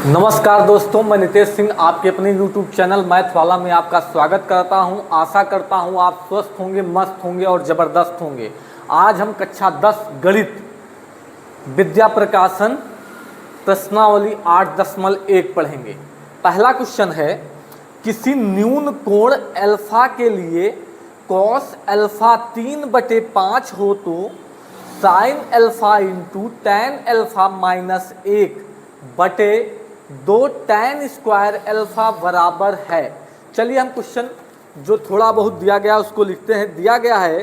नमस्कार दोस्तों, मैं नितेश सिंह आपके अपने YouTube चैनल मैथ वाला में आपका स्वागत करता हूं। आशा करता हूं आप स्वस्थ होंगे, मस्त होंगे और ज़बरदस्त होंगे। आज हम कक्षा 10 गणित विद्या प्रकाशन प्रश्नावली 8.1 पढ़ेंगे। पहला क्वेश्चन है, किसी न्यून कोण अल्फा के लिए कॉस अल्फा 3/5 हो तो sine alpha into tan alpha minus 1/2 tan square alpha बराबर है। चलिए हम क्वेश्चन जो थोड़ा बहुत दिया गया उसको लिखते हैं। दिया गया है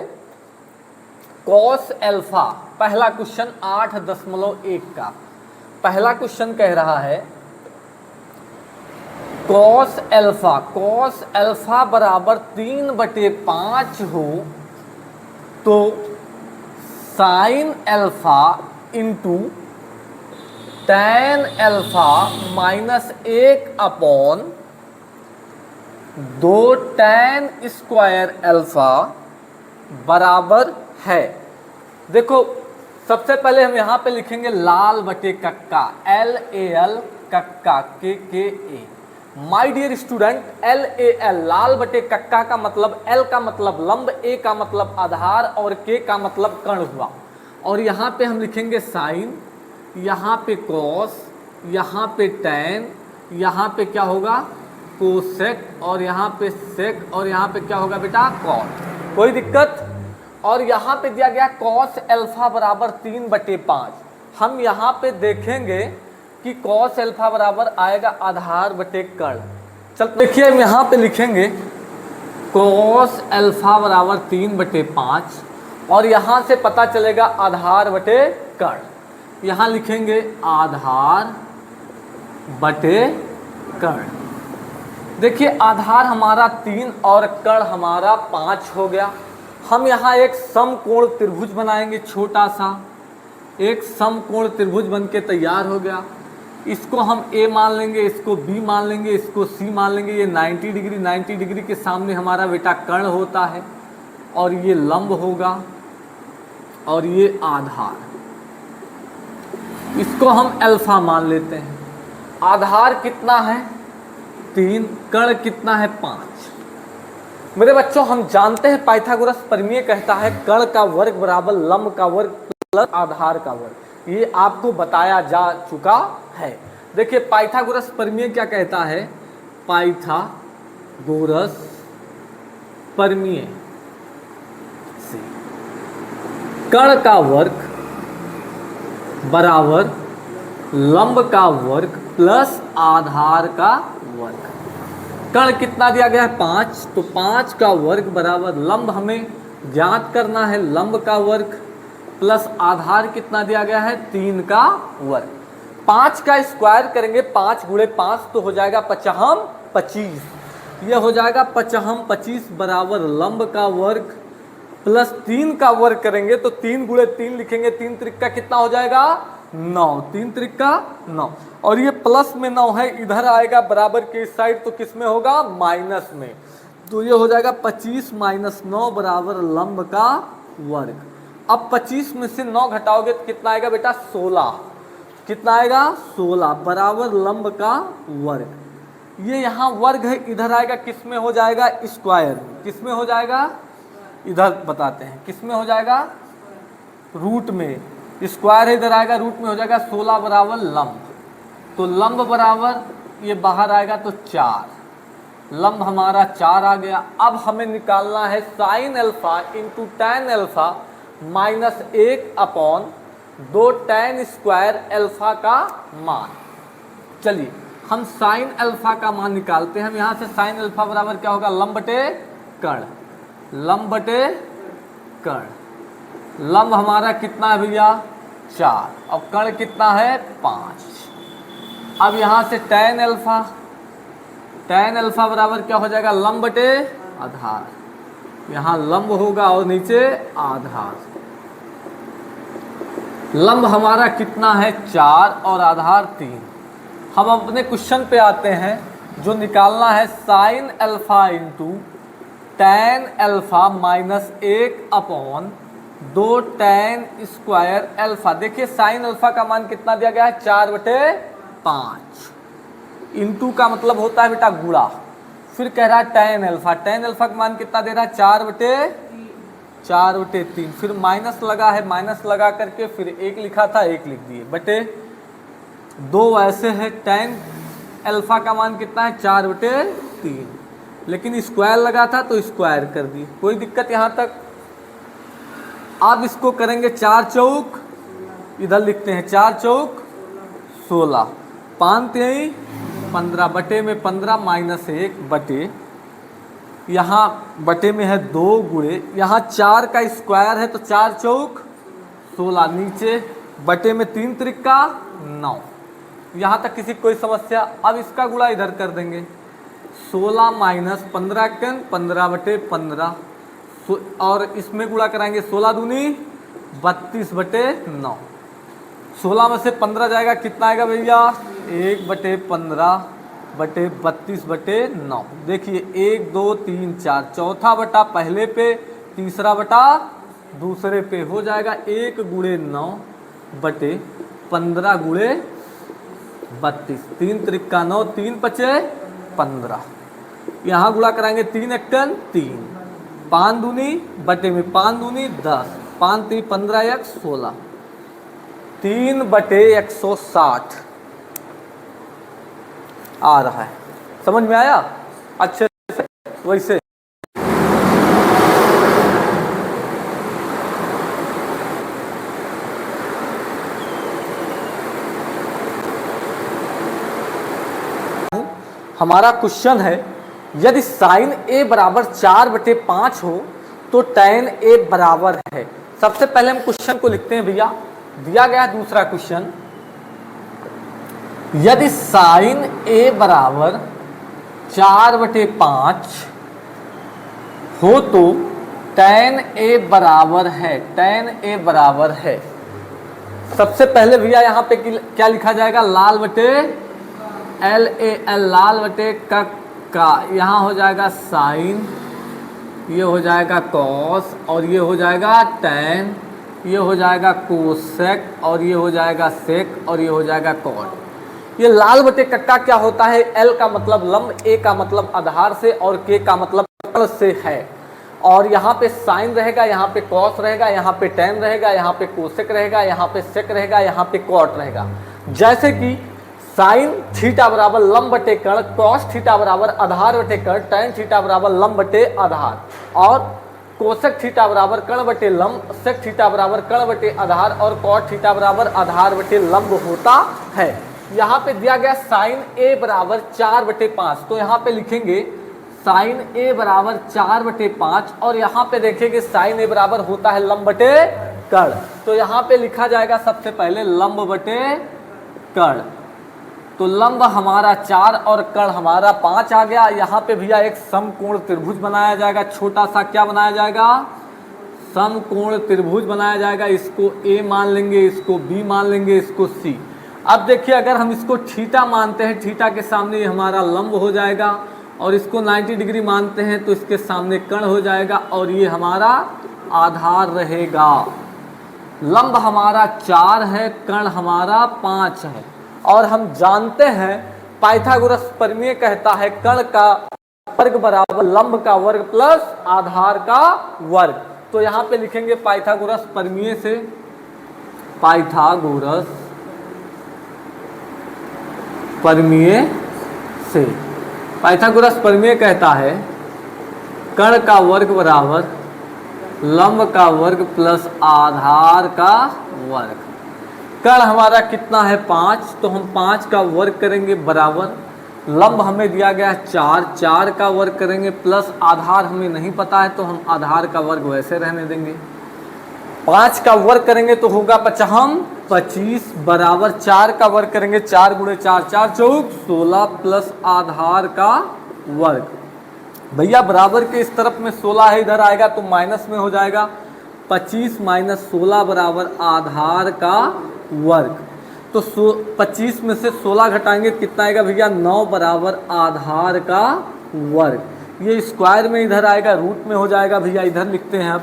कॉस अल्फा, पहला क्वेश्चन 8.1 का पहला क्वेश्चन कह रहा है कॉस अल्फा बराबर 3/5 हो तो sine alpha into tan alpha minus 1/2 tan square alpha बराबर है। देखो, सबसे पहले हम यहाँ पे लिखेंगे लाल बटे कक्का, LAL कक्का KKA। My dear student, LAL लाल बटे कक्का का मतलब L का मतलब लंब, A का मतलब आधार और K का मतलब कर्ण हुआ। और यहाँ पे हम लिखेंगे साइन, यहाँ पे कॉस, यहाँ पे टैन, यहाँ पे क्या होगा कोसेक, और यहाँ पे सेक, और यहाँ पे क्या होगा बेटा कॉट। कोई दिक्कत? और यहाँ पे दिया गया कॉस अल्फा बराबर 3/5। हम यहाँ पे देखेंगे कि कॉस अल्फा बराबर आएगा आधार बटे कर्ण। चल देखिए, हम यहाँ पे लिखेंगे कॉस अल्फा बराबर 3/5 और यहाँ से पता चलेगा आधार बटे कर्ण। यहाँ लिखेंगे आधार बटे कर्ण। देखिए, आधार हमारा 3 और कर्ण हमारा 5 हो गया। हम यहाँ एक समकोण त्रिभुज बनाएंगे, छोटा सा एक समकोण त्रिभुज बन के तैयार हो गया। इसको हम A मान लेंगे, इसको B मान लेंगे, इसको C मान लेंगे। ये 90 डिग्री के सामने हमारा बेटा कर्ण होता है और ये लंब होगा और ये आधार। इसको हम अल्फा मान लेते हैं। आधार कितना है 3, कर्ण कितना है 5। मेरे बच्चों, हम जानते हैं पाइथागोरस प्रमेय कहता है कर्ण का वर्ग बराबर लंब का वर्ग प्लस आधार का वर्ग। ये आपको बताया जा चुका है। देखिए, पाइथागोरस प्रमेय क्या कहता है, पाइथागोरस प्रमेय से कर्ण का वर्ग बराबर लंब का वर्ग प्लस आधार का वर्ग। कर्ण कितना दिया गया है 5, तो 5 का वर्ग बराबर लंब हमें ज्ञात करना है, लंब का वर्ग प्लस आधार कितना दिया गया है 3 का वर्ग। 5 का स्क्वायर करेंगे, 5 गुणे 5 तो हो जाएगा 5 25। यह हो जाएगा 5 25 बराबर लंब का वर्ग प्लस 3 का वर्ग करेंगे तो 3 गुणे 3 लिखेंगे, 3 त्रिका कितना हो जाएगा 9, 3 त्रिका 9। और ये प्लस में 9 है, इधर आएगा बराबर के इस साइड तो किस में होगा माइनस में। तो ये हो जाएगा 25 माइनस 9 बराबर लंब का वर्ग। अब 25 में से 9 घटाओगे तो कितना आएगा बेटा 16। कितना आएगा 16 बराबर लंब का वर्ग। ये यहाँ वर्ग है, इधर आएगा किस में हो जाएगा स्क्वायर। किस में हो जाएगा, इधर बताते हैं किस में हो जाएगा, रूट में। स्क्वायर है, इधर आएगा रूट में हो जाएगा 16 बराबर लंब। तो लंब बराबर ये बाहर आएगा तो 4, लंब हमारा 4 आ गया। अब हमें निकालना है sine alpha into tan alpha minus 1/2 tan square alpha का मान। चलिए हम साइन अल्फा का मान निकालते हैं। हम यहाँ से साइन अल्फा बराबर क्या होगा लंब बटे कर्ण, लंब बटे कर्ण। लंब हमारा कितना है भैया 4 और कर्ण कितना है 5। अब यहाँ से टैन अल्फा बराबर क्या हो जाएगा लंब बटे आधार। यहाँ लंब होगा और नीचे आधार। लंब हमारा कितना है 4 और आधार 3। हम अपने क्वेश्चन पे आते हैं, जो निकालना है sine alpha into tan alpha minus 1/2 tan square alpha. देखिए साइन अल्फा का मान कितना दिया गया है 4/5। इंटू का मतलब होता है बेटा गुणा। फिर कह रहा है tan अल्फा, tan अल्फा का मान कितना दे रहा है 4/3। फिर माइनस लगा है, माइनस लगा करके फिर 1 लिखा था 1 लिख दिए बटे 2 ऐसे है। tan अल्फा का मान कितना है 4/3, लेकिन स्क्वायर लगा था तो स्क्वायर कर दिए, कोई दिक्कत यहाँ तक। अब इसको करेंगे 4 चौक, इधर लिखते हैं 4 चौक 16, 5 3 15 बटे में 15 माइनस 1 बटे, यहाँ बटे में है 2 गुणे, यहाँ 4 का स्क्वायर है तो 4 चौक 16, नीचे बटे में 3 त्रिका 9। यहाँ तक किसी कोई समस्या? अब इसका गुणा इधर कर देंगे, 16 माइनस 15 कन 15 बटे 15, और इसमें गुणा कराएंगे 16 दूनी 32 बटे 9। 16 में से 15 जाएगा, कितना आएगा भैया 1 बटे 15 बटे 32 बटे 9। देखिए 1 2 3 4, चौथा बटा पहले पे, तीसरा बटा दूसरे पे, हो जाएगा 1 गुणे 9 बटे 15 गुणे 32, 3 त्रिका 9, 3 बचे 15। यहाँ गुणा कराएंगे 3 एकन 3, 5 दूनी बटे में 5 दूनी 10, 5 3 15 1 16, 3 बटे 160 आ रहा है। समझ में आया अच्छे से? वैसे हमारा क्वेश्चन है, यदि साइन ए बराबर 4/5 हो तो tan ए बराबर है। सबसे पहले हम क्वेश्चन को लिखते हैं भैया, दिया गया दूसरा क्वेश्चन, यदि साइन ए बराबर 4/5 हो तो tan ए बराबर है, tan ए बराबर है। सबसे पहले भैया यहाँ पे क्या लिखा जाएगा, लाल बटे LAL, लाल बटे का, यहाँ हो जाएगा साइन, ये हो जाएगा कॉस, और ये हो जाएगा tan, ये हो जाएगा कोसेक, और ये हो जाएगा सेक, और ये हो जाएगा कॉट। ये लाल बटे कक्का क्या होता है, L का मतलब लंब, A का मतलब आधार से, और K का मतलब कर्ण से है। और यहाँ पे साइन रहेगा, यहाँ पे कॉस रहेगा, यहाँ पे tan रहेगा, यहाँ पे कोसेक रहेगा, यहाँ पे सेक रहेगा, यहाँ पे कॉट रहेगा। जैसे कि साइन थीटा बराबर लंब बटे कर्ण, कॉस थीटा बराबर आधार बटे कर्ण, tan थीटा बराबर लंब बटे आधार, और कोसेक थीटा बराबर कर्ण बटे लंब, सेक थीटा बराबर कर्ण बटे आधार, और कॉट थीटा बराबर आधार बटे लंब होता है। यहाँ पे दिया गया साइन ए बराबर 4/5, तो यहाँ पे लिखेंगे साइन ए बराबर 4/5, और यहाँ पे देखेंगे साइन ए बराबर होता है लंब बटे कर्ण, तो यहाँ पे लिखा जाएगा सबसे पहले लंब बटे कर्ण। तो लंब हमारा 4 और कर्ण हमारा 5 आ गया। यहाँ पे भैया एक समकोण त्रिभुज बनाया जाएगा, छोटा सा क्या बनाया जाएगा, समकोण त्रिभुज बनाया जाएगा। इसको A मान लेंगे, इसको B मान लेंगे, इसको C। अब देखिए अगर हम इसको थीटा मानते हैं, थीटा के सामने ये हमारा लंब हो जाएगा, और इसको 90 डिग्री मानते हैं तो इसके सामने कर्ण हो जाएगा, और ये हमारा आधार रहेगा। लंब हमारा 4 है, कर्ण हमारा 5 है, और हम जानते हैं पाइथागोरस प्रमेय कहता है कर्ण का वर्ग बराबर लंब का वर्ग प्लस आधार का वर्ग। तो यहाँ पे लिखेंगे पाइथागोरस प्रमेय से, पाइथागोरस प्रमेय से, पाइथागोरस प्रमेय कहता है कर्ण का वर्ग बराबर लंब का वर्ग प्लस आधार का वर्ग। कर्ण हमारा कितना है 5, तो हम 5 का वर्ग करेंगे बराबर, लंब हमें दिया गया 4, 4 का वर्ग करेंगे प्लस आधार हमें नहीं पता है तो हम आधार का वर्ग वैसे रहने देंगे। 5 का वर्ग करेंगे तो होगा 25 बराबर 4 का वर्ग करेंगे, 4 गुणे 4 4 चौक 16 प्लस आधार का वर्ग। भैया बराबर के इस तरफ में 16 है, इधर आएगा तो माइनस में हो जाएगा, 25 माइनस 16 बराबर आधार का वर्ग। तो 25 में से 16 घटाएंगे कितना आएगा भैया, 9 बराबर आधार का वर्ग। ये स्क्वायर में इधर आएगा, रूट में हो जाएगा भैया, इधर लिखते हैं अब।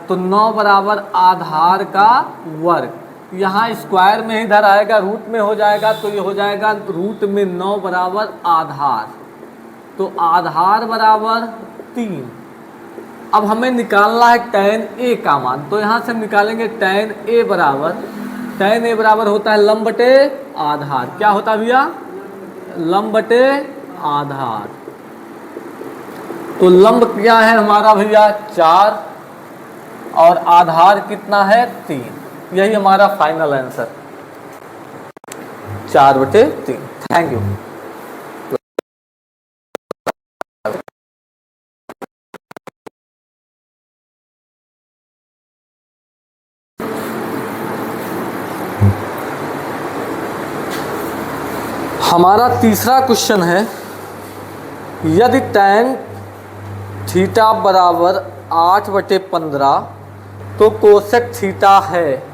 तो 9 बराबर आधार का वर्ग। यहाँ स्क्वायर में इधर आएगा, रूट में हो जाएगा, तो ये हो जाएगा रूट में 9 बराबर आधार, तो आधार बराबर 3। अब हमें निकालना है tan a का मान, तो यहाँ से हम निकालेंगे tan a बराबर होता है लंब बटे आधार। क्या होता है भैया? लंब बटे आधार। तो लंब क्या है हमारा भैया? 4 और आधार कितना है? 3। यही हमारा फाइनल आंसर, 4/3। Thank you. हमारा तीसरा क्वेश्चन है, यदि tan थीटा बराबर 8/15 तो कोसेक थीटा है।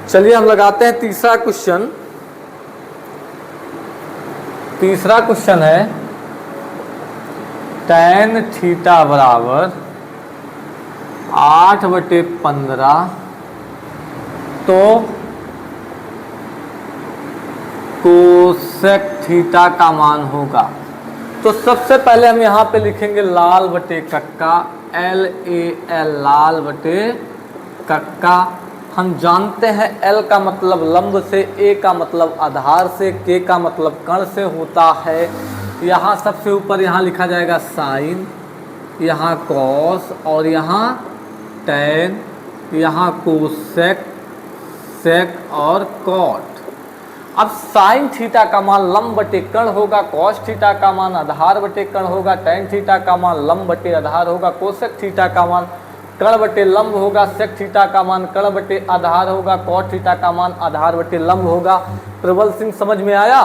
चलिए हम लगाते हैं तीसरा क्वेश्चन। तीसरा क्वेश्चन है tan थीटा बराबर 8/15 तो कोसेक थीटा का मान होगा। तो सबसे पहले हम यहाँ पे लिखेंगे लाल बटे कक्का, LAL, लाल बटे कक्का। हम जानते हैं L का मतलब लंब से, A का मतलब आधार से, K का मतलब कण से होता है। यहाँ सबसे ऊपर यहाँ लिखा जाएगा साइन, यहाँ कॉस और यहाँ टैन, यहाँ कोसेक, सेक और कॉट। अब साइन थीटा का मान लंब बटे कण होगा, कॉस थीटा का मान आधार बटे कण होगा, टैन थीटा का मान लंब बटे आधार होगा, कोसेक थीटा का मान कण बटे लंब होगा, सेक थीटा का मान कण बटे आधार होगा, कॉट थीटा का मान आधार बटे लंब होगा। प्रबल सिंह समझ में आया?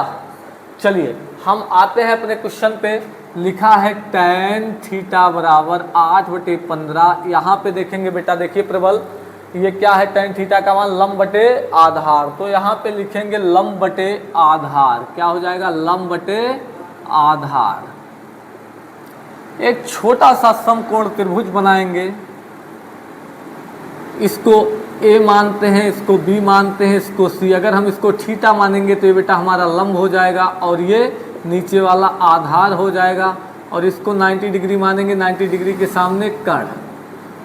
चलिए हम आते हैं अपने क्वेश्चन पे। लिखा है टैन थीटा बराबर 8/15। यहाँ पे देखेंगे बेटा, देखिए प्रबल, ये क्या है? टैन थीटा का मान लंब बटे आधार, तो यहाँ पे लिखेंगे लंब बटे आधार। क्या हो जाएगा? लंब बटे आधार। एक छोटा सा समकोण त्रिभुज बनाएंगे, इसको A मानते हैं, इसको B मानते हैं, इसको C। अगर हम इसको थीटा मानेंगे तो ये बेटा हमारा लंब हो जाएगा और ये नीचे वाला आधार हो जाएगा, और इसको 90 डिग्री मानेंगे, 90 डिग्री के सामने कण।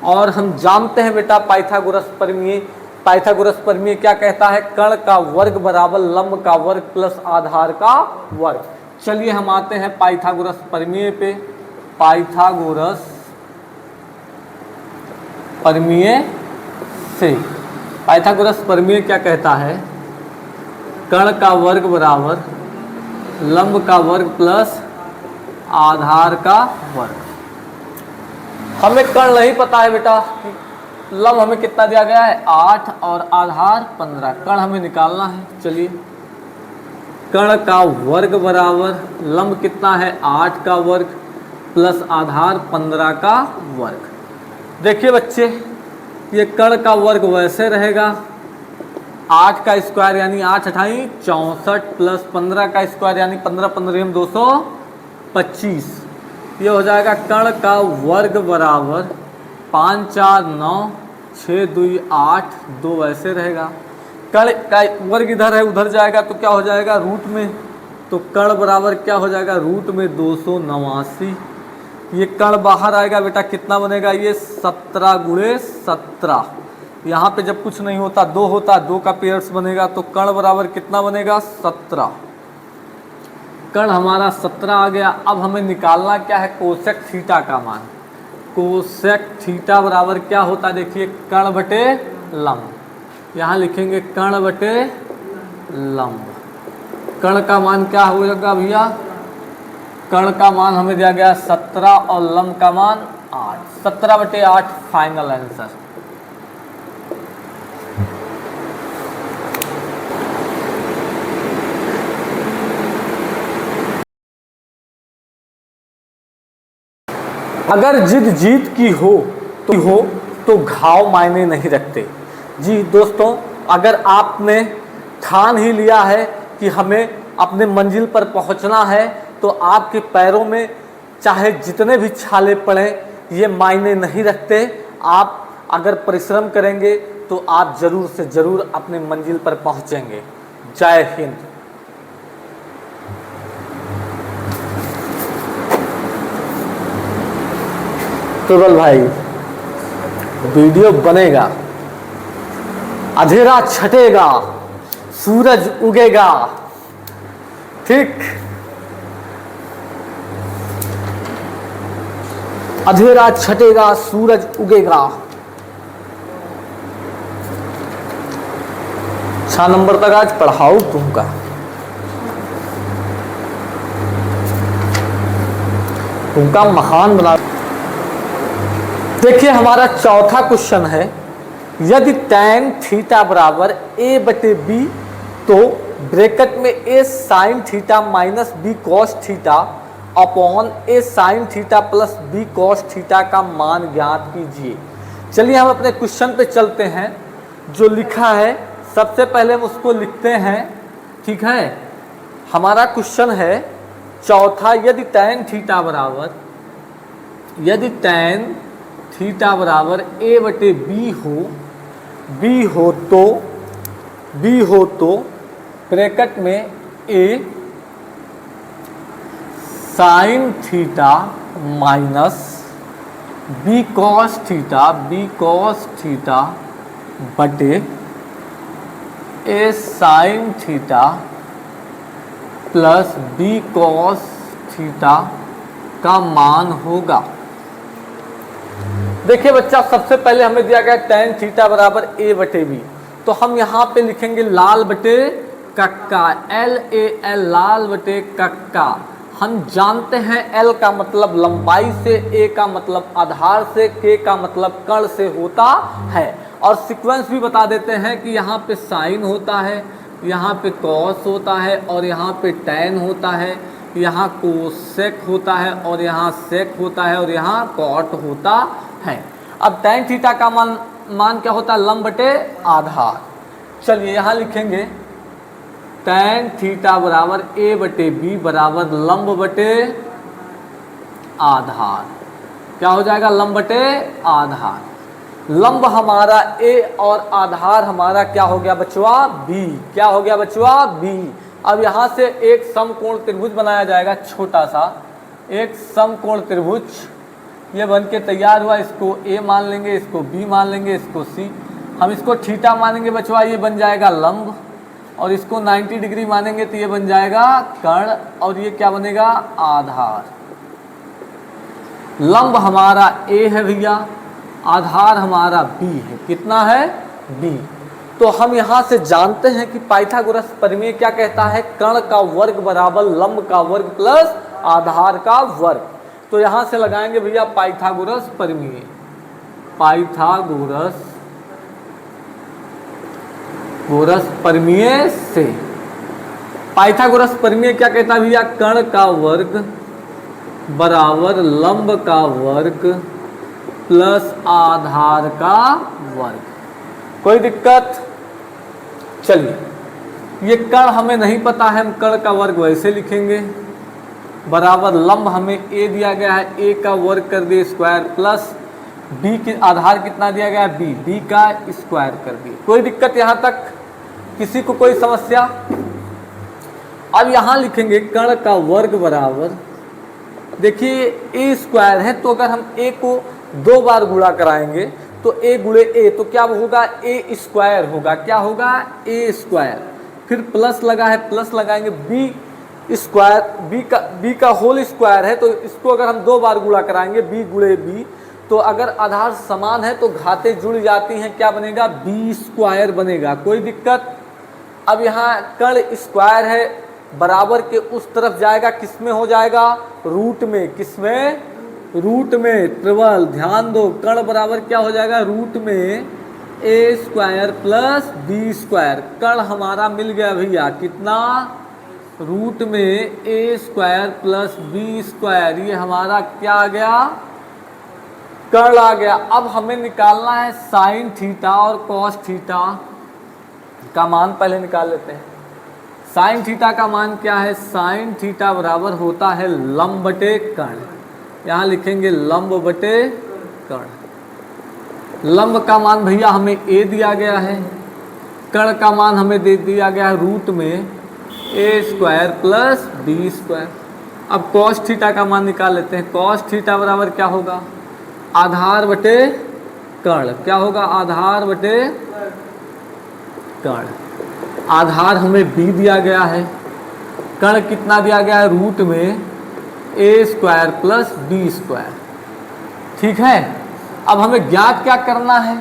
और हम जानते हैं बेटा पाइथागोरस प्रमेय। पाइथागोरस प्रमेय क्या कहता है? कण का वर्ग बराबर लंब का वर्ग प्लस आधार का वर्ग। चलिए हम आते हैं पाइथागोरस प्रमेय पे। पाइथागोरस प्रमेय से, पाइथागोरस प्रमेय क्या कहता है? कण का वर्ग बराबर लंब का वर्ग प्लस आधार का वर्ग। हमें कण नहीं पता है बेटा, लंब हमें कितना दिया गया है? 8 और आधार 15। कण हमें निकालना है। चलिए, कण का वर्ग बराबर लंब कितना है? 8 का वर्ग प्लस आधार 15 का वर्ग। देखिए बच्चे, ये कण का वर्ग वैसे रहेगा, 8 का स्क्वायर यानी 8 अठाई 64 प्लस 15 का स्क्वायर यानी 15 15 225। ये हो जाएगा कण का वर्ग बराबर 5 4 9 6 2 8 2 वैसे रहेगा। कण का वर्ग इधर है, उधर जाएगा तो क्या हो जाएगा? रूट में। तो कण बराबर क्या हो जाएगा? रूट में 289। ये कण बाहर आएगा बेटा, कितना बनेगा? ये 17 × 17। यहाँ पे जब कुछ नहीं होता 2 होता, 2 का पेयर्स बनेगा, तो कण बराबर कितना बनेगा? 17। कण हमारा 17 आ गया। अब हमें निकालना क्या है? कोसेक थीटा का मान। कोसेक थीटा बराबर क्या होता है? देखिए, कण बटे लंब। यहाँ लिखेंगे कण बटे लंब। कण का मान क्या होगा भैया? कण का मान हमें दिया गया 17 और लंब का मान 8। 17/8 फाइनल आंसर। अगर जिद जीत की हो तो घाव मायने नहीं रखते। जी दोस्तों, अगर आपने ठान ही लिया है कि हमें अपने मंजिल पर पहुंचना है, तो आपके पैरों में चाहे जितने भी छाले पड़े ये मायने नहीं रखते। आप अगर परिश्रम करेंगे तो आप जरूर से जरूर अपने मंजिल पर पहुंचेंगे। जय हिंद। प्रबल भाई, वीडियो बनेगा, अंधेरा छटेगा, सूरज उगेगा, ठीक। अंधेरा छटेगा, सूरज उगेगा। 6 नंबर तक आज पढ़ाओ तुमका। तुमका महान बना। देखिए हमारा चौथा क्वेश्चन है, यदि tan थीटा बराबर a बटे बी, तो ब्रैकेट में a sine theta minus b cos theta upon a sine theta plus b cos theta का मान ज्ञात कीजिए। चलिए हम अपने क्वेश्चन पे चलते हैं। जो लिखा है सबसे पहले हम उसको लिखते हैं, ठीक है। हमारा क्वेश्चन है चौथा, यदि tan थीटा बराबर a बटे बी हो तो ब्रैकेट में a sine theta minus b cos theta बटे a sine theta plus b cos theta का मान होगा। देखिए बच्चा, सबसे पहले हमें दिया गया tan थीटा बराबर a बटे बी, तो हम यहाँ पे लिखेंगे लाल बटे कक्का, LAL, लाल बटे कक्का। हम जानते हैं L का मतलब लंबाई से, A का मतलब आधार से, K का मतलब कण से होता है। और सीक्वेंस भी बता देते हैं कि यहाँ पे साइन होता है, यहाँ पे कॉस होता है, और यहाँ पे tan होता है, यहाँ कोसेक होता है, और यहाँ सेक होता है, और यहाँ कॉट होता है। अब tan थीटा का मान क्या होता है? लंब बटे आधार। चलिए यहाँ लिखेंगे tan थीटा बराबर a बटे बी बराबर लंब बटे आधार। क्या हो जाएगा? लंब बटे आधार। लंब हमारा a और आधार हमारा क्या हो गया बचवा? b। क्या हो गया बचवा? b। अब यहाँ से एक समकोण त्रिभुज बनाया जाएगा, छोटा सा एक समकोण त्रिभुज ये बन के तैयार हुआ। इसको a मान लेंगे, इसको b मान लेंगे, इसको c। हम इसको थीटा मानेंगे बचवा, ये बन जाएगा लंब, और इसको 90 डिग्री मानेंगे तो ये बन जाएगा कर्ण, और ये क्या बनेगा? आधार। लंब हमारा a है भैया, आधार हमारा b है। कितना है? b। तो हम यहाँ से जानते हैं कि पाइथागोरस प्रमेय क्या कहता है? कर्ण का वर्ग बराबर लंब का वर्ग प्लस आधार का वर्ग। तो यहाँ से लगाएंगे भैया पाइथागोरस प्रमेय। पाइथागोरस प्रमेय से पाइथागोरस प्रमेय क्या कहता है भैया? कर्ण का वर्ग बराबर लंब का वर्ग प्लस आधार का वर्ग। कोई दिक्कत? चलिए, ये कर्ण हमें नहीं पता है, हम कर्ण का वर्ग वैसे लिखेंगे, बराबर लंब हमें a दिया गया है, a का वर्ग कर दिए स्क्वायर, प्लस b के आधार कितना दिया गया है? b का स्क्वायर कर दिए। कोई दिक्कत यहाँ तक? किसी को कोई समस्या? अब यहाँ लिखेंगे कर्ण का वर्ग बराबर, देखिए a स्क्वायर है, तो अगर हम a को 2 बार गुणा कराएंगे तो a गुणे a, तो क्या होगा? a स्क्वायर होगा। क्या होगा? a square. फिर प्लस लगा है, प्लस लगाएंगे b स्क्वायर, b का होल स्क्वायर है, तो इसको अगर हम 2 बार गुणा कराएंगे b गुणे b, तो अगर आधार समान है तो घातें जुड़ जाती हैं, क्या बनेगा? b स्क्वायर बनेगा। कोई दिक्कत? अब यहाँ कर्ण स्क्वायर है, बराबर के उस तरफ जाएगा, किसमें हो जाएगा? रूट में। किसमें? रूट में। प्रबल ध्यान दो, कर्ण बराबर क्या हो जाएगा? रूट में a square plus b square. कर्ण हमारा मिल गया भैया, कितना? रूट में a square plus b square. ये हमारा क्या आ गया? कर्ण आ गया। अब हमें निकालना है साइन थीटा और कॉस थीटा का मान। पहले निकाल लेते हैं। साइन थीटा का मान क्या है? साइन थीटा बराबर होता है लंब बटे कर्ण। यहाँ लिखेंगे लंब बटे कर्ण। लंब का मान भैया हमें a दिया गया है, कर्ण का मान हमें दे दिया गया है रूट में a² प्लस b²। अब कॉस थीटा का मान निकाल लेते हैं। कॉस थीटा बराबर क्या होगा, आधार बटे कर्ण। क्या होगा, आधार बटे कर्ण। आधार हमें b दिया गया है, कर्ण कितना दिया गया है, रूट में a² प्लस b²। ठीक है, अब हमें ज्ञात क्या करना है,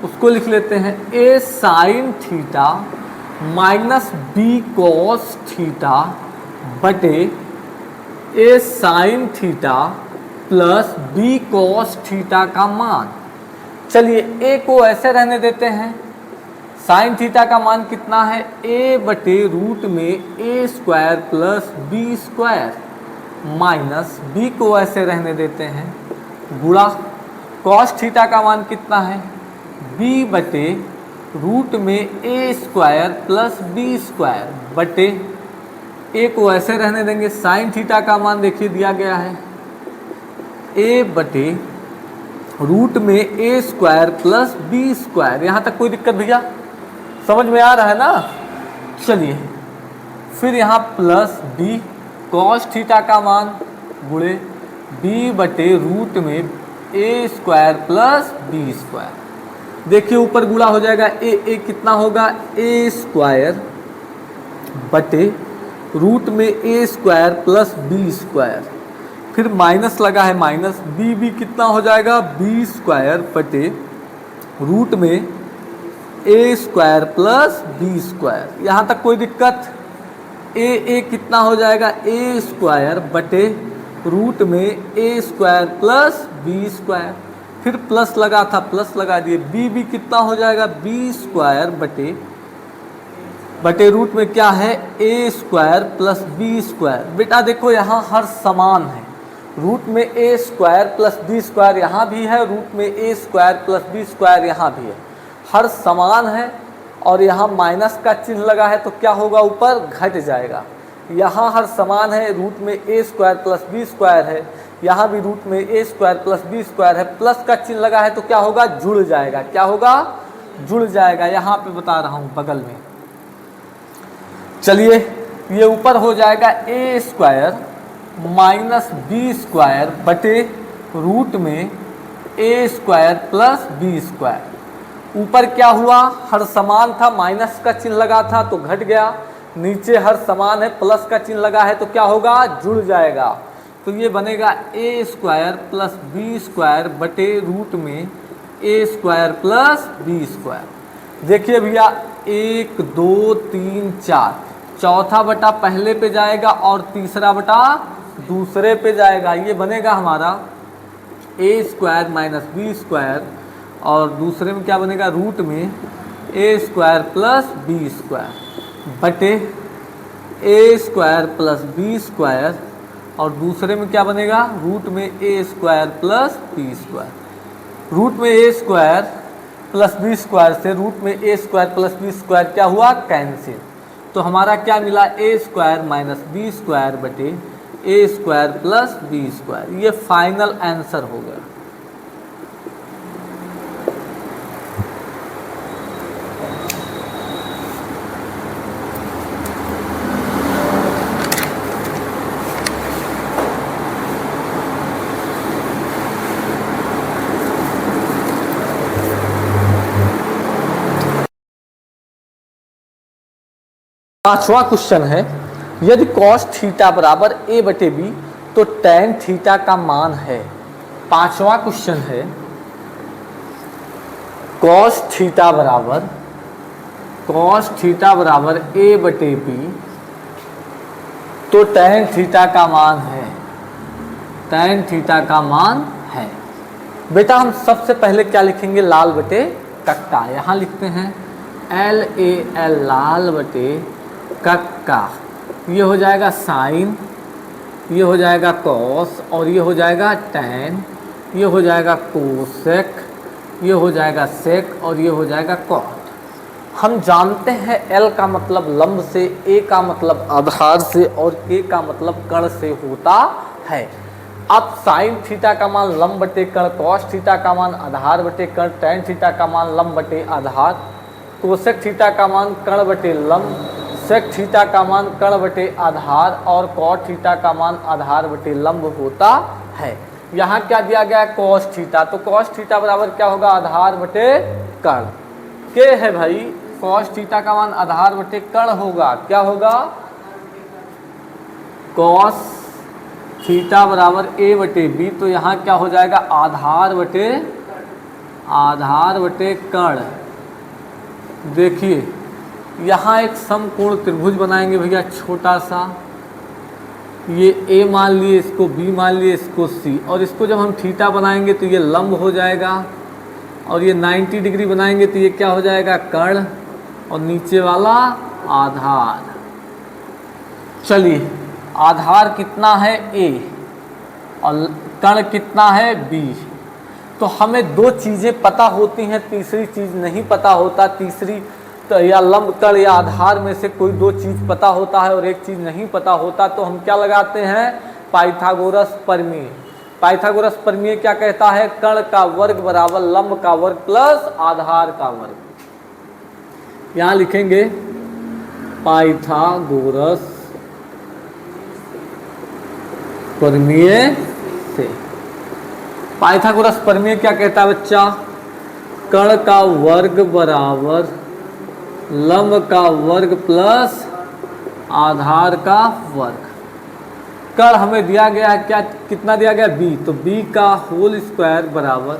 उसको लिख लेते हैं। a sine theta minus b cos theta बटे a sine theta plus b cos theta का मान। चलिए a को ऐसे रहने देते हैं। साइन थीटा का मान कितना है, a बटे रूट में a² plus b² minus b को ऐसे रहने देते हैं, गुणा कॉस थीटा का मान कितना है, b बटे रूट में a² प्लस b² बटे a को ऐसे रहने देंगे। साइन थीटा का मान देखिए दिया गया है a बटे रूट में a² प्लस b²। यहाँ तक कोई दिक्कत भैया, समझ में आ रहा है ना। चलिए फिर यहाँ प्लस b कॉस थीटा का मान गुणे b बटे रूट में a² प्लस b²। देखिए ऊपर गुणा हो जाएगा, a कितना होगा, a² बटे रूट में a² प्लस b²। फिर माइनस लगा है, माइनस b कितना हो जाएगा, b² बटे रूट में a² प्लस b²। यहाँ तक कोई दिक्कत। a कितना हो जाएगा, a² बटे रूट में a² प्लस b²। फिर प्लस लगा था, प्लस लगा दिए। b कितना हो जाएगा, b² बटे रूट में क्या है, a² प्लस b²। बेटा देखो यहाँ हर समान है, रूट में a² प्लस b² यहाँ भी है, रूट में a² प्लस b² यहाँ भी है, हर समान है। और यहाँ माइनस का चिन्ह लगा है तो क्या होगा, ऊपर घट जाएगा। यहाँ हर समान है, रूट में a² प्लस b² है, यहाँ भी रूट में a² प्लस b² है, प्लस का चिन्ह लगा है तो क्या होगा, जुड़ जाएगा। क्या होगा, जुड़ जाएगा। यहाँ पे बता रहा हूँ बगल में। चलिए ये ऊपर हो जाएगा a² माइनस b² बटे रूट में a² प्लस b²। ऊपर क्या हुआ, हर समान था, माइनस का चिन्ह लगा था तो घट गया। नीचे हर समान है, प्लस का चिन्ह लगा है तो क्या होगा, जुड़ जाएगा। तो ये बनेगा a² प्लस b² बटे रूट में a² प्लस b²। देखिए भैया 1 2 3 4, चौथा बटा पहले पे जाएगा और तीसरा बटा दूसरे पे जाएगा। ये बनेगा हमारा a² माइनस b² और दूसरे में क्या बनेगा, रूट में a² प्लस b² बटे a² प्लस b² और दूसरे में क्या बनेगा, रूट में a² प्लस b²। रूट में a² प्लस b² से रूट में a² प्लस b² क्या हुआ, कैंसिल। तो हमारा क्या मिला, a² माइनस b² बटे a² प्लस b²। ये फाइनल आंसर हो गया। पांचवा क्वेश्चन है, यदि कॉस थीटा बराबर a बटे बी तो टेन थीटा का मान है। पांचवा क्वेश्चन है, कॉस थीटा बराबर a बटे बी तो टेन थीटा का मान है। टेन थीटा का मान है। बेटा हम सबसे पहले क्या लिखेंगे, लाल बटे कक्का। यहाँ लिखते हैं LAL, लाल बटे कक्का। ये हो जाएगा साइन, ये हो जाएगा कॉस और ये हो जाएगा टैन, ये हो जाएगा कोसेक, ये हो जाएगा सेक और ये हो जाएगा कॉट। हम जानते हैं L का मतलब लंब से, A का मतलब आधार से और K का मतलब कर्ण से होता है। अब साइन थीटा का मान लंब बटे कर्ण, कॉस थीटा का मान आधार बटे कर्ण, टेन थीटा का मान लंब बटे आधार, कोसेक थीटा का मान कर्ण बटे लंब, सेक थीटा का मान कर्ण बटे आधार और कॉट थीटा का मान आधार बटे लंब होता है। यहाँ क्या दिया गया है, कॉस थीटा, तो कॉस थीटा बराबर क्या होगा, आधार बटे कर्ण के है भाई, कॉस थीटा का मान आधार बटे कर्ण होगा, क्या होगा, कॉस थीटा बराबर ए बटे बी, तो यहाँ क्या हो जाएगा, आधार बटे कर्ण। देखिए यहाँ एक समकोण त्रिभुज बनाएंगे भैया छोटा सा, ये ए मान लिए, इसको बी मान लिए, इसको सी, और इसको जब हम थीटा बनाएंगे तो ये लंब हो जाएगा, और ये 90 डिग्री बनाएंगे तो ये क्या हो जाएगा, कर्ण, और नीचे वाला आधार। चलिए आधार कितना है ए और कर्ण कितना है बी, तो हमें दो चीज़ें पता होती हैं, तीसरी चीज़ नहीं पता होता, तीसरी तो या लंब कर्ण या आधार में से कोई दो चीज़ पता होता है और एक चीज़ नहीं पता होता, तो हम क्या लगाते हैं, पाइथागोरस प्रमेय। पाइथागोरस प्रमेय क्या कहता है, कर्ण का वर्ग बराबर लंब का वर्ग प्लस आधार का वर्ग। यहाँ लिखेंगे पाइथागोरस प्रमेय से। पाइथागोरस प्रमेय क्या कहता है बच्चा, कर्ण का वर्ग बराबर लंब का वर्ग प्लस आधार का वर्ग। कर्ण हमें दिया गया है क्या, कितना दिया गया, बी, तो बी का होल स्क्वायर बराबर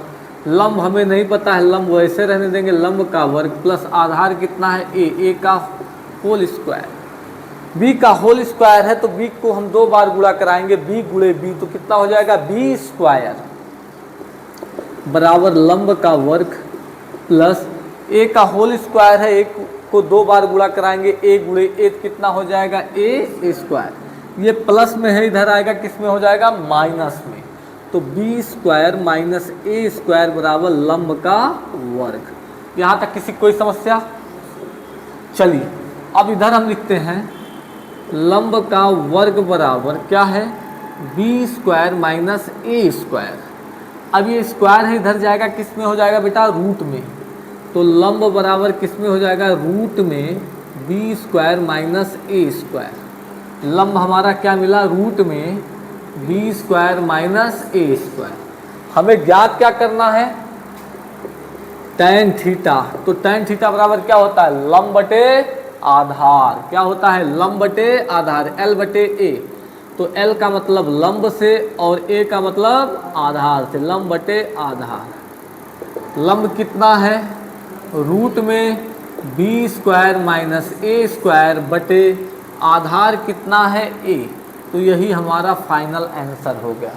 लंब हमें नहीं पता है, लंब वैसे रहने देंगे, लंब का वर्ग प्लस आधार कितना है ए का होल स्क्वायर। बी का होल स्क्वायर है तो बी को हम दो बार गुणा कराएंगे, बी गुणे बी, तो कितना हो जाएगा, बी स्क्वायर बराबर लंब का वर्ग प्लस ए का होल स्क्वायर है, एक को दो बार गुणा कराएंगे, ए गुणे ए कितना हो जाएगा, ए स्क्वायर। ये प्लस में है, इधर आएगा किस में हो जाएगा, माइनस में, तो बी स्क्वायर माइनस ए स्क्वायर बराबर लंब का वर्ग। यहाँ तक किसी कोई समस्या। चलिए अब इधर हम लिखते हैं लंब का वर्ग बराबर क्या है, बी स्क्वायर माइनस ए स्क्वायर। अब ये स्क्वायर है, इधर जाएगा किस में हो जाएगा बेटा, रूट में, तो लंब बराबर किस में हो जाएगा, रूट में बी स्क्वायर माइनस ए स्क्वायर। लंब हमारा क्या मिला, रूट में बी स्क्वायर माइनस ए स्क्वायर। हमें ज्ञात क्या करना है, टैन थीटा, तो टैन थीटा बराबर क्या होता है, लंब बटे आधार, क्या होता है, लंब बटे आधार, एल बटे ए, तो एल का मतलब लंब से और ए का मतलब आधार से, लंब बटे आधार। लंब कितना है, रूट में बी स्क्वायर माइनस ए स्क्वायर बटे आधार कितना है ए, तो यही हमारा फाइनल आंसर हो गया।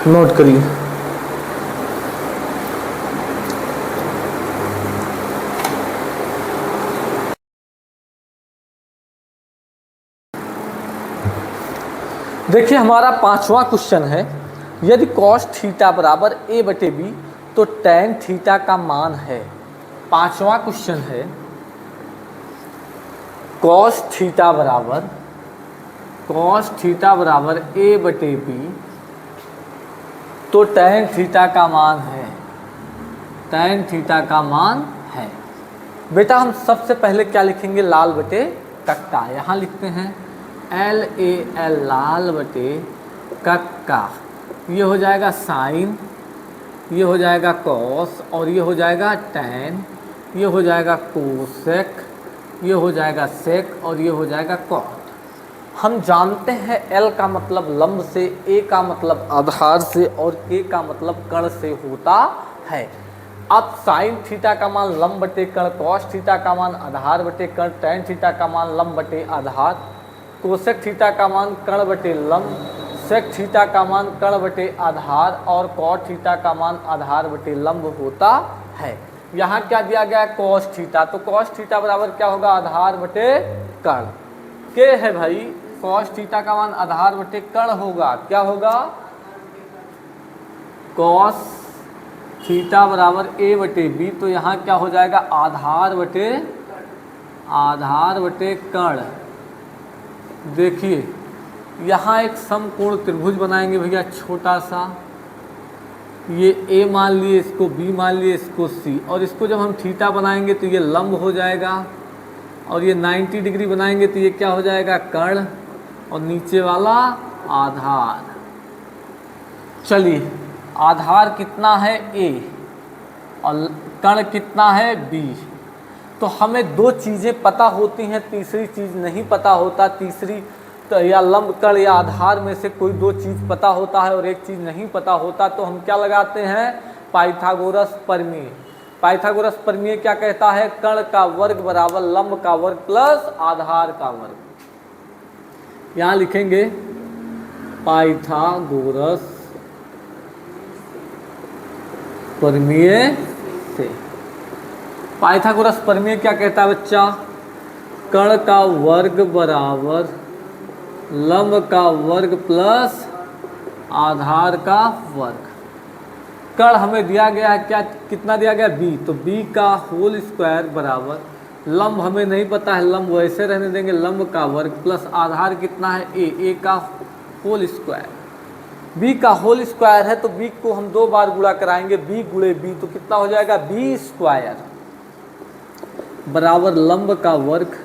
नोट करिए। देखिए हमारा पांचवा क्वेश्चन है, यदि कॉस थीटा बराबर ए बटे बी तो टैन थीटा का मान है। पांचवा क्वेश्चन है, कॉस थीटा बराबर ए बटे बी तो टैन थीटा का मान है, टैन थीटा का मान है। बेटा हम सबसे पहले क्या लिखेंगे, लाल बटे कक्का। यहाँ लिखते हैं एल ए एल, लाल बटे कक्का, ये हो जाएगा साइन, ये हो जाएगा कॉस, और ये हो जाएगा टैन, ये हो जाएगा कोसेक, ये हो जाएगा सेक, और ये हो जाएगा कॉट। हम जानते हैं एल का मतलब लंब से, ए का मतलब आधार से, और के का मतलब कर्ण से होता है। अब साइन थीटा का मान लंब बटे कर्ण, कॉस थीटा का मान आधार बटे कर्ण, टैन थीटा का मान लंब बटे आधार, कोसेक थीटा का मान कर्ण बटे लंब, सेक थीटा का मान कर्ण बटे आधार, और कॉट थीटा का मान आधार बटे लंब होता है। यहाँ क्या दिया गया है, कॉस थीटा, तो कॉस थीटा बराबर क्या होगा, आधार बटे कर्ण। के है भाई, कॉस थीटा का मान आधार बटे कर्ण होगा, क्या होगा, कॉस थीटा बराबर ए बटे बी, तो यहाँ क्या हो जाएगा, आधार बटे आधार बटे कर्ण। देखिए यहाँ एक समकोण त्रिभुज बनाएंगे भैया छोटा सा, ये A मान लिए, इसको B मान लिए, इसको C, और इसको जब हम थीटा बनाएंगे तो ये लंब हो जाएगा, और ये 90 डिग्री बनाएंगे तो ये क्या हो जाएगा कर्ण, और नीचे वाला आधार। चलिए आधार कितना है A और कर्ण कितना है B। तो हमें दो चीज़ें पता होती हैं, तीसरी चीज़ नहीं पता होता। तीसरी तो या लंब कर्ण या आधार में से कोई दो चीज़ पता होता है और एक चीज़ नहीं पता होता, तो हम क्या लगाते हैं, पाइथागोरस प्रमेय। पाइथागोरस प्रमेय क्या कहता है, कर्ण का वर्ग बराबर लंब का वर्ग प्लस आधार का वर्ग। यहाँ लिखेंगे पाइथागोरस प्रमेय से। पाइथागोरस प्रमेय क्या कहता है बच्चा, कर्ण का वर्ग बराबर लंब का वर्ग प्लस आधार का वर्ग। कर्ण हमें दिया गया है क्या, कितना दिया गया b, तो b का होल स्क्वायर बराबर, लंब हमें नहीं पता है, लंब वैसे रहने देंगे, लंब का वर्ग प्लस आधार कितना है a का होल स्क्वायर। b का होल स्क्वायर है तो b को हम दो बार गुणा कराएंगे, b गुणे b, तो कितना हो जाएगा b स्क्वायर बराबर लंब का वर्ग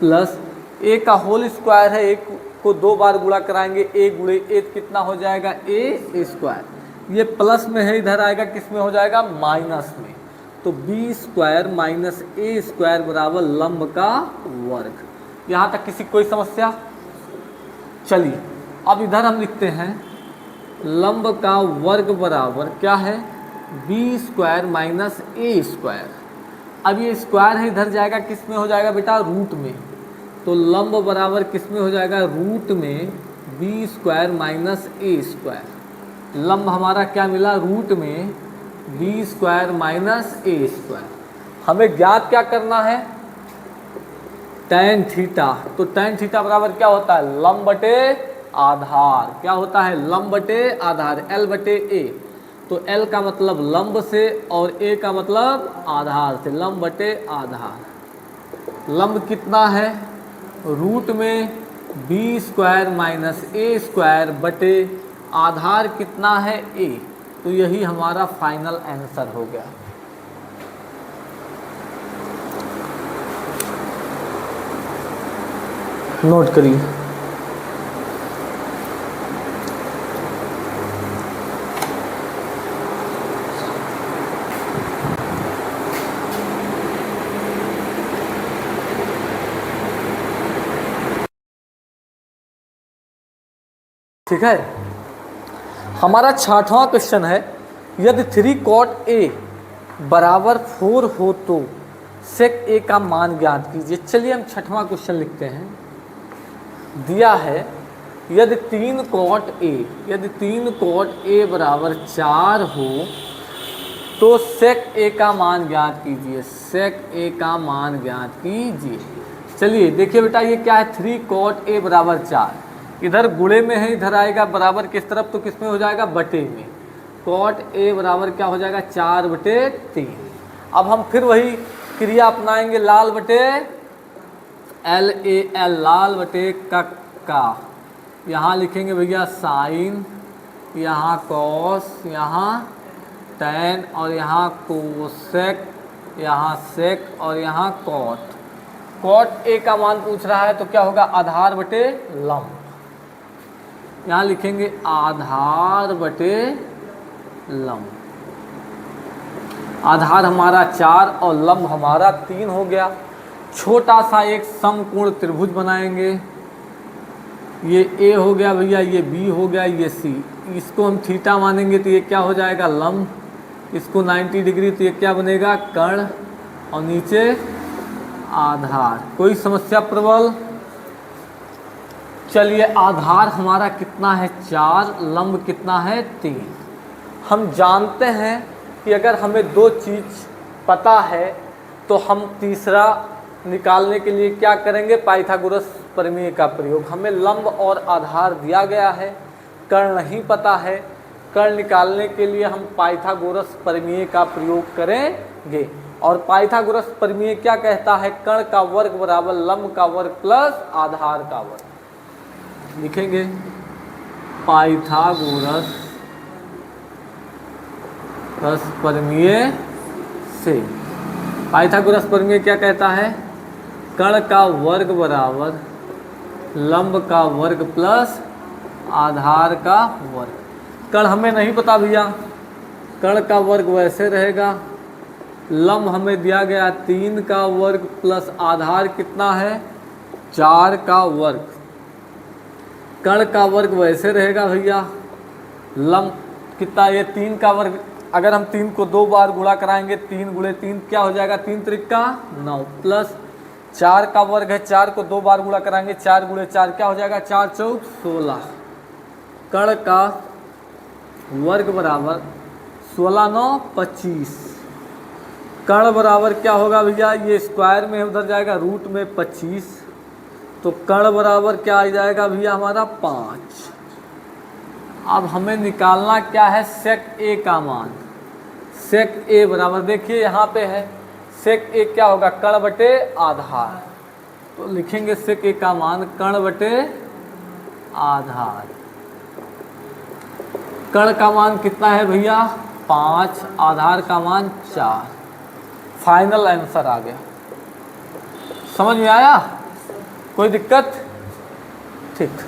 प्लस a का होल स्क्वायर है, एक को दो बार गुणा कराएंगे, a गुणे a कितना हो जाएगा a स्क्वायर। ये प्लस में है, इधर आएगा किस में हो जाएगा माइनस में, तो b square minus a square बराबर लंब का वर्ग। यहाँ तक किसी कोई समस्या। चलिए अब इधर हम लिखते हैं लंब का वर्ग बराबर क्या है b square minus a square. अब ये स्क्वायर है, इधर जाएगा किस में हो जाएगा बेटा रूट में, तो लंब बराबर किस में हो जाएगा रूट में b square minus a square. लंब हमारा क्या मिला रूट में b square minus a square. हमें ज्ञात क्या करना है tan थीटा, तो tan थीटा बराबर क्या होता है लंब बटे आधार। क्या होता है लंब बटे आधार, l बटे a, तो l का मतलब लंब से और a का मतलब आधार से, लंब बटे आधार। लंब कितना है रूट में b square minus a square बटे आधार कितना है a, तो यही हमारा फाइनल आंसर हो गया। नोट करिए। ठीक है, हमारा 6वां क्वेश्चन है, यदि 3 cot a बराबर 4 हो तो sec a का मान ज्ञात कीजिए। चलिए हम 6वां क्वेश्चन लिखते हैं। दिया है यदि 3 cot a बराबर 4 हो तो sec a का मान ज्ञात कीजिए, sec a का मान ज्ञात कीजिए। चलिए देखिए बेटा ये क्या है 3 cot a बराबर 4, इधर गुणे में है, इधर आएगा बराबर किस तरफ, तो किस में हो जाएगा बटे में। cot a बराबर क्या हो जाएगा 4 बटे 3। अब हम फिर वही क्रिया अपनाएंगे, लाल बटे LAL, लाल बटे का। यहाँ लिखेंगे भैया साइन, यहाँ कॉस, यहाँ टैन, और यहाँ कोसेक, यहाँ सेक, और यहाँ कॉट। cot a का मान पूछ रहा है तो क्या होगा आधार बटे लंब। यहाँ लिखेंगे आधार बटे लंब। आधार हमारा 4 और लंब हमारा 3 हो गया। छोटा सा एक समकोण त्रिभुज बनाएंगे, ये A हो गया भैया, ये B हो गया, ये C। इसको हम थीटा मानेंगे तो ये क्या हो जाएगा लंब, इसको 90 डिग्री तो ये क्या बनेगा कर्ण, और नीचे आधार। कोई समस्या प्रबल। चलिए आधार हमारा कितना है 4, लंब कितना है 3। हम जानते हैं कि अगर हमें दो चीज़ पता है तो हम तीसरा निकालने के लिए क्या करेंगे पाइथागोरस प्रमेय का प्रयोग। हमें लंब और आधार दिया गया है, कर्ण नहीं पता है, कर्ण निकालने के लिए हम पाइथागोरस प्रमेय का प्रयोग करेंगे। और पाइथागोरस प्रमेय क्या कहता है? कण का वर्ग बराबर लंब का वर्ग प्लस आधार का वर्ग। लिखेंगे पाइथागोरस प्रमेय से। पाइथागोरस प्रमेय क्या कहता है? कण का वर्ग बराबर लंब का वर्ग प्लस आधार का वर्ग। कण हमें नहीं पता भैया, कण का वर्ग वैसे रहेगा, लंब हमें दिया गया 3 का वर्ग प्लस आधार कितना है 4 का वर्ग। कण का वर्ग वैसे रहेगा भैया, लंब कितना ये 3 का वर्ग, अगर हम 3 को 2 बार गुणा कराएंगे 3 गुणे 3 क्या हो जाएगा 3 त्रिका 9 प्लस 4 का वर्ग है, 4 को 2 बार गुणा कराएंगे 4 गुणे 4 क्या हो जाएगा 4 चौक 16। कण का वर्ग बराबर 16 9 25। कण बराबर क्या होगा भैया, ये स्क्वायर में उधर जाएगा रूट में 25, तो कण बराबर क्या आ जाएगा भैया हमारा 5। अब हमें निकालना क्या है सेक ए का मान। सेक ए बराबर देखिए यहाँ पे है, सेक ए क्या होगा कण बटे आधार, तो लिखेंगे सेक ए का मान कण बटे आधार। कण का मान कितना है भैया 5, आधार का मान 4। फाइनल आंसर आ गया। समझ में आया? कोई दिक्कत? ठीक।